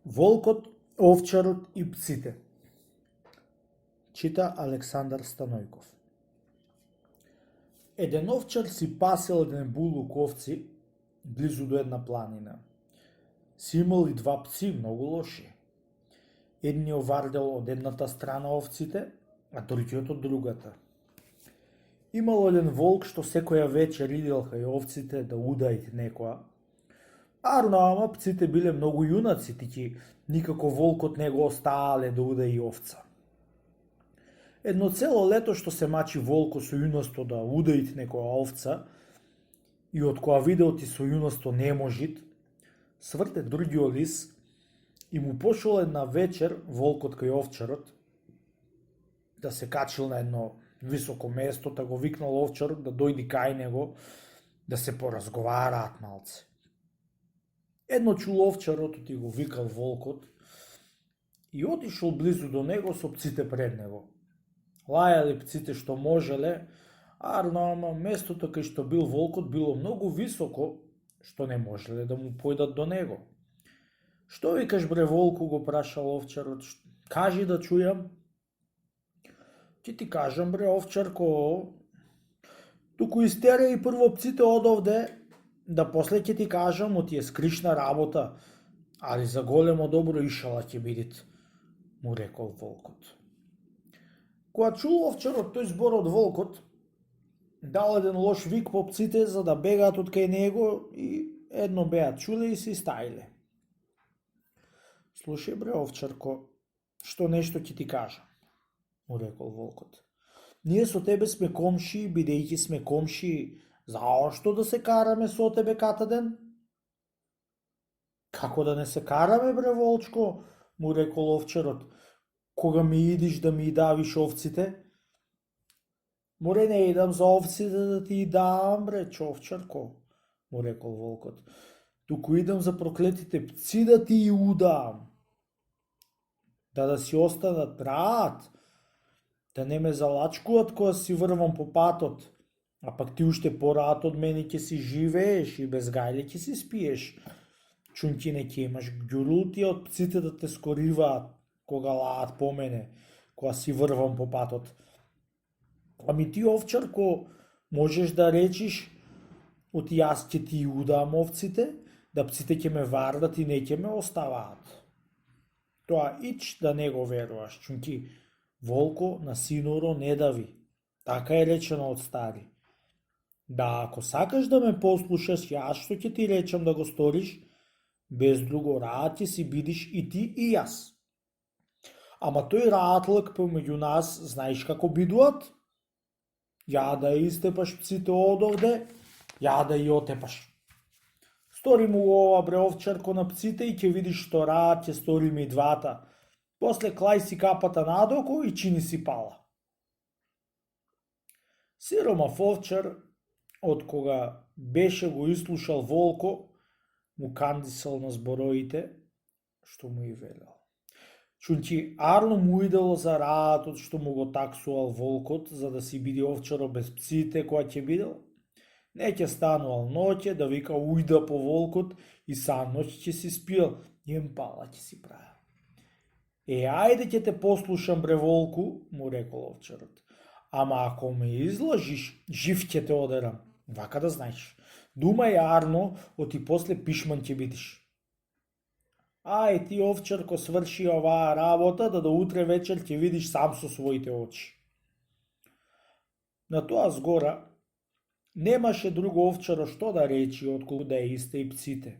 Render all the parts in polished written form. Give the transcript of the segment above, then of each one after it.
Волкот, овчарот и пците. Чита Александар Станојков. Еден овчар си пасел еден булук овци близу до една планина. Си имал и два пци, многу лоши. Едниот вардел од едната страна овците, а другиот од другата. Имал еден волк што секоја вечер идел кај овците да удајт некоја. Ама пците биле многу јунаци, тики никако волкот не го остаале да удаи овца. Едно цело лето што се мачи волко со јуноство да удаит некоја овца и од која видел ти со јуноство не можит, сврте другиот лис и му пошол една вечер волкот кај овчарот да се качил на едно високо место, да го викнал овчарот да дојди кај него да се поразговараат малце. Едно чул овчарот и го викал волкот и отишол близу до него со пците пред него. Лајале пците што можеле, ама местото кај што бил волкот било многу високо, што не можеле да му појдат до него. Што викаш бре волку, го прашал овчарот, кажи да чујам. Ќе ти кажам бре овчарко, туку истерај прво пците од овде, да после ќе ти кажам, оти е скришна работа, али за големо добро ишала ќе бидит, му рекол волкот. Кога чул овчарот тој збор од волкот, дал еден лош вик по пците за да бегаат од кај него и едно беа чуле и се стаиле. Слушај бре овчарко, што нешто ќе ти кажам, му рекол волкот. Ние со тебе сме комши, бидејќи сме комши, заошто да се караме со тебе катаден? Како да не се караме бре волчко, му рекол овчарот, кога ми идиш да ми давиш овците? Море не идам за овците да ти дам бре човчарко, му рекол волкот, туку идам за проклетите пци да ти удам. Да си останат брат, да не ме залачкуват кога си врвам по патот, а пак ти уште порат од мене ќе си живееш и без гајле ќе си спиеш. Чунтине ќе имаш ѓурулти од пците да те скориваат кога лаат по мене, кога си врвам по патот. Ами ти овчарко можеш да речиш, оти јас ќе ти удам овците, да пците ќе ме вардат и не ќе ме оставаат. Тоа ич да не го веруваш, чунки волко на синоро не дави. Така е речено од стари. Да, ако сакаш да ме послушаш, јас што ќе ти речам да го сториш, без друго раат ќе си бидиш и ти и јас. Ама тој раатлък помеѓу нас, знаеш како бидуат? Ја да истепаш пците од овде, ја да и отепаш. Стори му ова бре овчарко на пците и ќе видиш што раат ќе сториме и двата. После клај си капата надоко и чини си пала. Сиромав овчар, од кога беше го ислушал волко, му кандисал на збороите, што му и велел. Чунти арно му идело за раатот што му го таксувал волкот, за да си биде овчаро без пците која ќе бидел. Не ќе станувал ноќе да вика ујда по волкот и сам ноќ ќе си спиел, jem пала ќе си правил. Ајде ќе те послушам бре волку, му рекол овчарот. Ама ако ме излажиш, жив ќе те одерам. Вака да знаеш. Думај арно, оти после пишман ќе бидиш. Ај ти овчарко сврши оваа работа, да до утре вечер ќе видиш сам со своите очи. На тоа згора немаше друго овчаро што да речи отколку да исте и пците.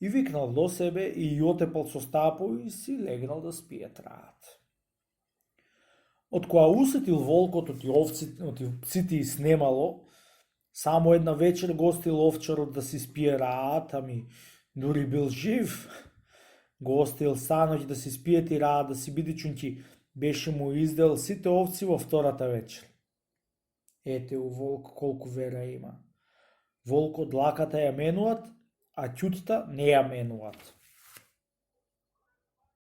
И викнал до себе и отепал со стапо и си легнал да спие траат. Од која усетил волкот оти пците и снемало, само една вечер гостил овчарот да си спие раат, ами дури бил жив, гостил саноќ да си спиет и раат да си биде чунки беше му издел сите овци во втората вечер. Ете у волк колку вера има. Волкот длаката ја менуат, а ќутта не ја менуат.